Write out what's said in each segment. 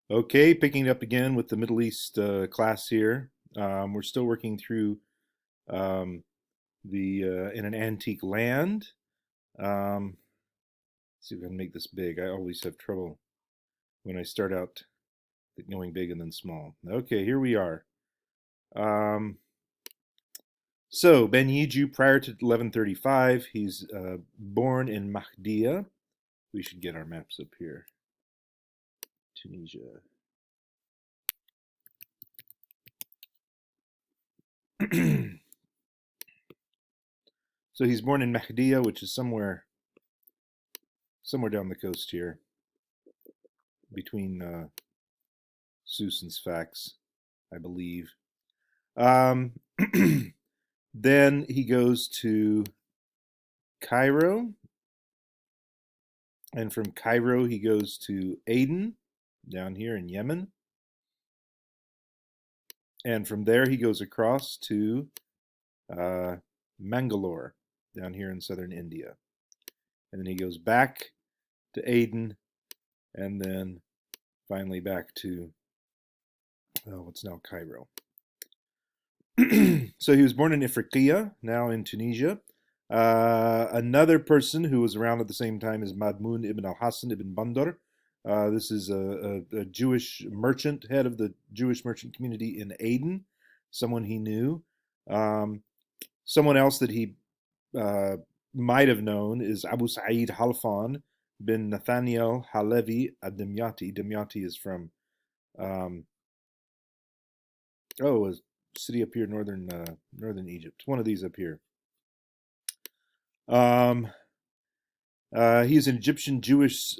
Okay, picking up again with the Middle East class here. We're still working through um, the in an antique land. See if I can make this big. I always have trouble when I start out going big and then small. Okay, here we are. Um, so Ben Yiju, prior to 1135, he's born in Mahdia. We should get our maps up here. Tunisia. So he's born in Mahdia, which is somewhere down the coast here, between Seuss and Sfax, I believe. Um, then he goes to Cairo, and from Cairo he goes to Aden, down here in Yemen, and from there he goes across to uh, Mangalore, down here in southern India, and then he goes back to Aden, and then finally back to what's now Cairo. So he was born in Ifriqiya, now in Tunisia. Another person who was around at the same time is Madmun ibn al-Hassan ibn Bandar. This is a Jewish merchant, head of the Jewish merchant community in Aden, someone he knew. Um, Someone else that he uh, might have known is Abu Sa'id Halfan bin Nathaniel Halevi ad-Dimyati. Dimyati is from, um, a city up here, northern Egypt. One of these up here. Um, he's an Egyptian Jewish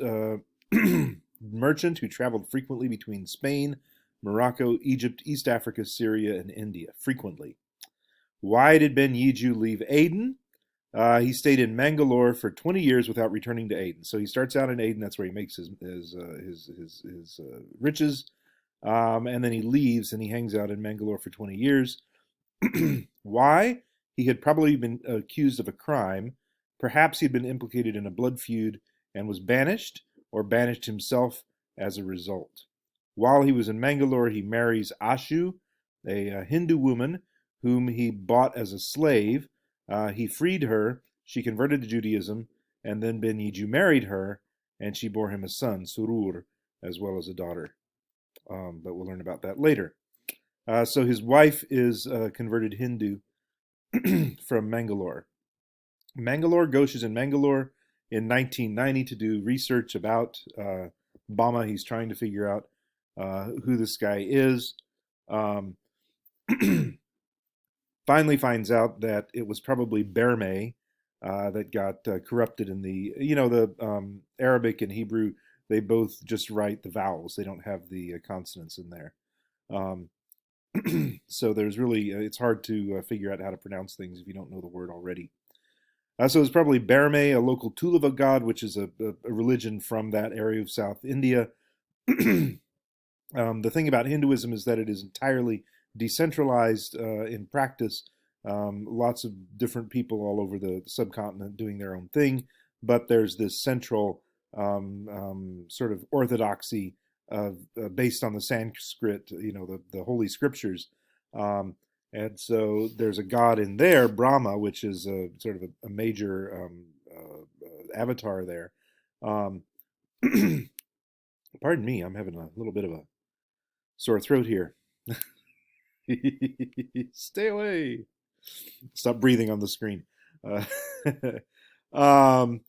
merchant who traveled frequently between Spain, Morocco, Egypt, East Africa, Syria, and India. Frequently. Why did Ben Yiju leave Aden? He stayed in Mangalore for 20 years without returning to Aden. So he starts out in Aden. That's where he makes his riches, and then he leaves and he hangs out in Mangalore for 20 years. Why? He had probably been accused of a crime. Perhaps he'd been implicated in a blood feud and was banished, or banished himself as a result. While he was in Mangalore, he marries Ashu, a Hindu woman whom he bought as a slave. He freed her, she converted to Judaism, and then Ben Yiju married her, and she bore him a son, Surur, as well as a daughter. But we'll learn about that later. So his wife is converted Hindu from Mangalore. Ghosh is in Mangalore in 1990 to do research about Bama. He's trying to figure out who this guy is. Um, Finally finds out that it was probably Berme that got corrupted in the Arabic and Hebrew. They both just write the vowels. They don't have the consonants in there. Um, so there's really, it's hard to figure out how to pronounce things if you don't know the word already. So it's probably Berme, a local Tulava god, which is a religion from that area of South India. The thing about Hinduism is that it is entirely decentralized in practice. Lots of different people all over the subcontinent doing their own thing, but there's this central sort of orthodoxy based on the Sanskrit, the holy scriptures. Um, and so there's a god in there, Brahma, which is a sort of a major avatar there. Um, Pardon me, I'm having a little bit of a sore throat here. Stay away. Stop breathing on the screen. Uh, um,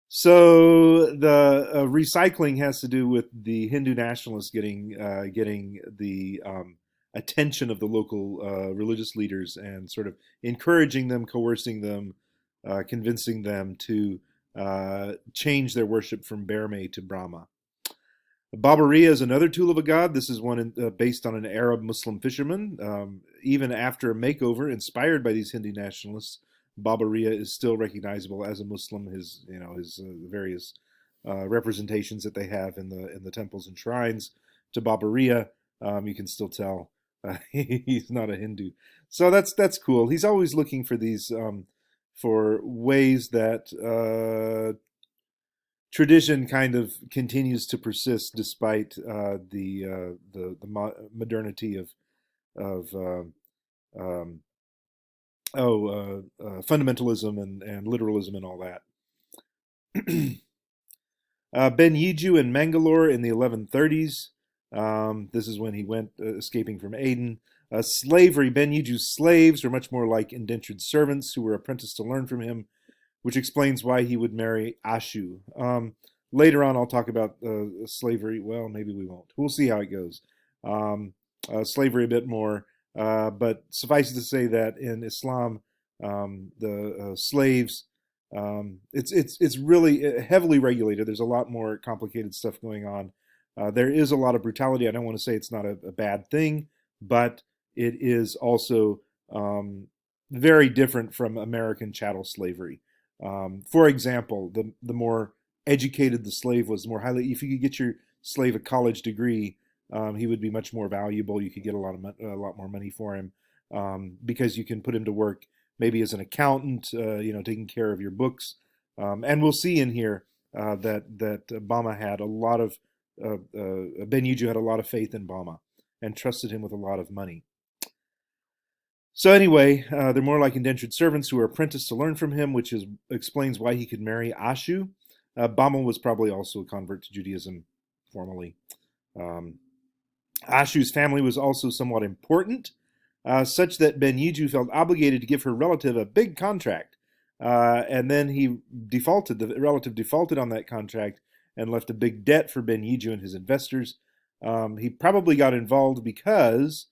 so the recycling has to do with the Hindu nationalists getting the attention of the local religious leaders and sort of encouraging them, coercing them, convincing them to change their worship from Berme to Brahma. Babariya is another tool of a god. This is one based on an Arab Muslim fisherman. Even after a makeover inspired by these Hindu nationalists, Babariya is still recognizable as a Muslim. His various representations that they have in the temples and shrines to Babariya, you can still tell he's not a Hindu. So that's cool. He's always looking for these for ways that tradition kind of continues to persist despite modernity of um, fundamentalism and literalism and all that. Ben Yiju in Mangalore in the 1130s. This is when he went escaping from Aden. Slavery. Ben Yiju's slaves were much more like indentured servants who were apprenticed to learn from him, which explains why he would marry Ashu. Later on, I'll talk about slavery. Well, maybe we won't. We'll see how it goes. Slavery a bit more. But suffice it to say that in Islam, the slaves, it's really heavily regulated. There's a lot more complicated stuff going on. There is a lot of brutality. I don't want to say it's not a bad thing, but it is also very different from American chattel slavery. For example, the more educated the slave was, the more highly, if you could get your slave a college degree, he would be much more valuable. You could get a lot more money for him because you can put him to work maybe as an accountant, taking care of your books. And we'll see in here that Bama had a lot of Ben Yiju had a lot of faith in Bama and trusted him with a lot of money. So anyway, they're more like indentured servants who are apprenticed to learn from him, which explains why he could marry Ashu. Bama was probably also a convert to Judaism formally. Ashu's family was also somewhat important, such that Ben Yiju felt obligated to give her relative a big contract. And then the relative defaulted on that contract and left a big debt for Ben Yiju and his investors. He probably got involved because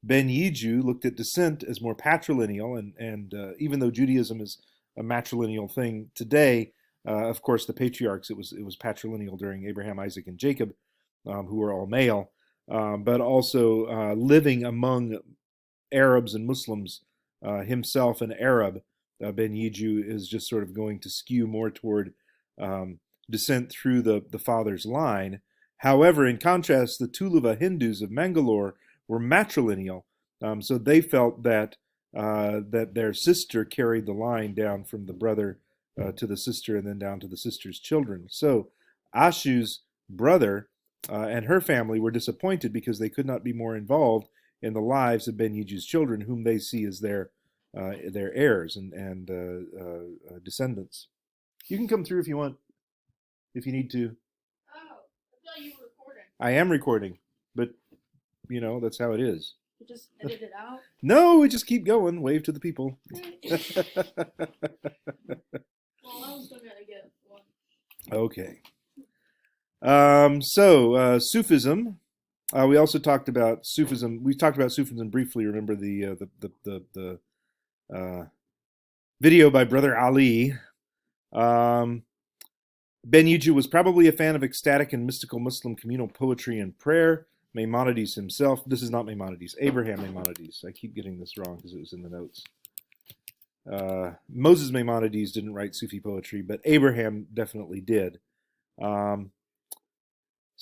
Ben Yiju looked at descent as more patrilineal, and even though Judaism is a matrilineal thing today, of course, the patriarchs, it was patrilineal during Abraham, Isaac, and Jacob, who were all male, but also living among Arabs and Muslims, himself an Arab, Ben Yiju is just sort of going to skew more toward descent through the father's line. However, in contrast, the Tuluva Hindus of Mangalore were matrilineal, so they felt that their sister carried the line down from the brother to the sister and then down to the sister's children. So Ashu's brother and her family were disappointed because they could not be more involved in the lives of Ben Yiju's children, whom they see as their heirs and descendants. You can come through if you want, if you need to. Oh, I thought you were recording. I am recording, but that's how it is. You just edit it out? No, we just keep going. Wave to the people. Well, I was gonna get one. Okay. Sufism. We also talked about Sufism. We talked about Sufism briefly. Remember the video by Brother Ali. Ben Yiju was probably a fan of ecstatic and mystical Muslim communal poetry and prayer. Maimonides himself. This is not Maimonides. Abraham Maimonides. I keep getting this wrong because it was in the notes. Moses Maimonides didn't write Sufi poetry, but Abraham definitely did. So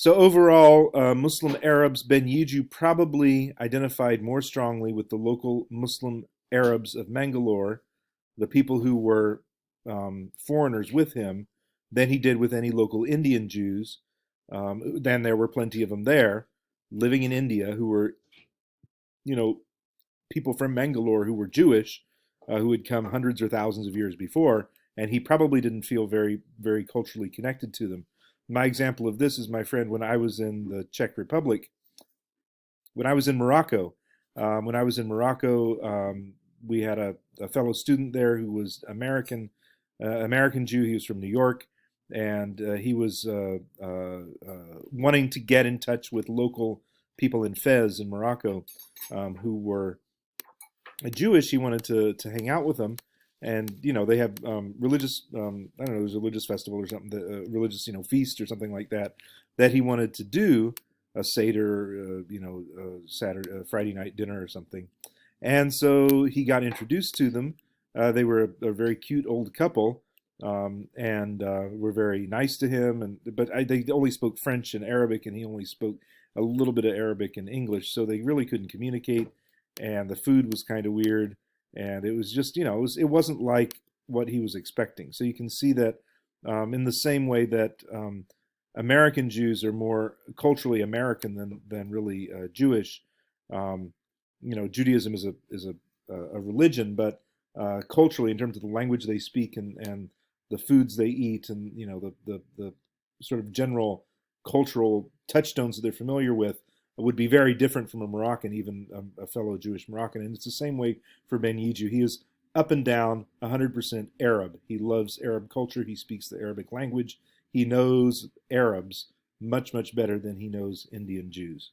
overall, Muslim Arabs, Ben Yiju probably identified more strongly with the local Muslim Arabs of Mangalore, the people who were foreigners with him, than he did with any local Indian Jews. Then there were plenty of them there, living in India, who were, people from Mangalore who were Jewish, who had come hundreds or thousands of years before, and he probably didn't feel very, very culturally connected to them. My example of this is my friend when I was in the Czech Republic, when I was in Morocco. We had a fellow student there who was American Jew. He was from New York, and he was wanting to get in touch with local people in Fez in Morocco who were Jewish. He wanted to hang out with them, and they have religious I don't know, there's a religious festival or something, religious feast or something like that he wanted to do, a Seder, Saturday, Friday night dinner or something, and so he got introduced to them. They were a very cute old couple, and were very nice to him, but they only spoke French and Arabic, and he only spoke a little bit of Arabic and English, so they really couldn't communicate, and the food was kind of weird, and it was just, it wasn't like what he was expecting. So you can see that in the same way that American Jews are more culturally American than really Jewish. Um, Judaism is a religion, but culturally, in terms of the language they speak and the foods they eat, and the sort of general cultural touchstones that they're familiar with, would be very different from a Moroccan, even a fellow Jewish Moroccan. And it's the same way for Ben Yiju. He is up and down 100% Arab. He loves Arab culture. He speaks the Arabic language. He knows Arabs much, much better than he knows Indian Jews.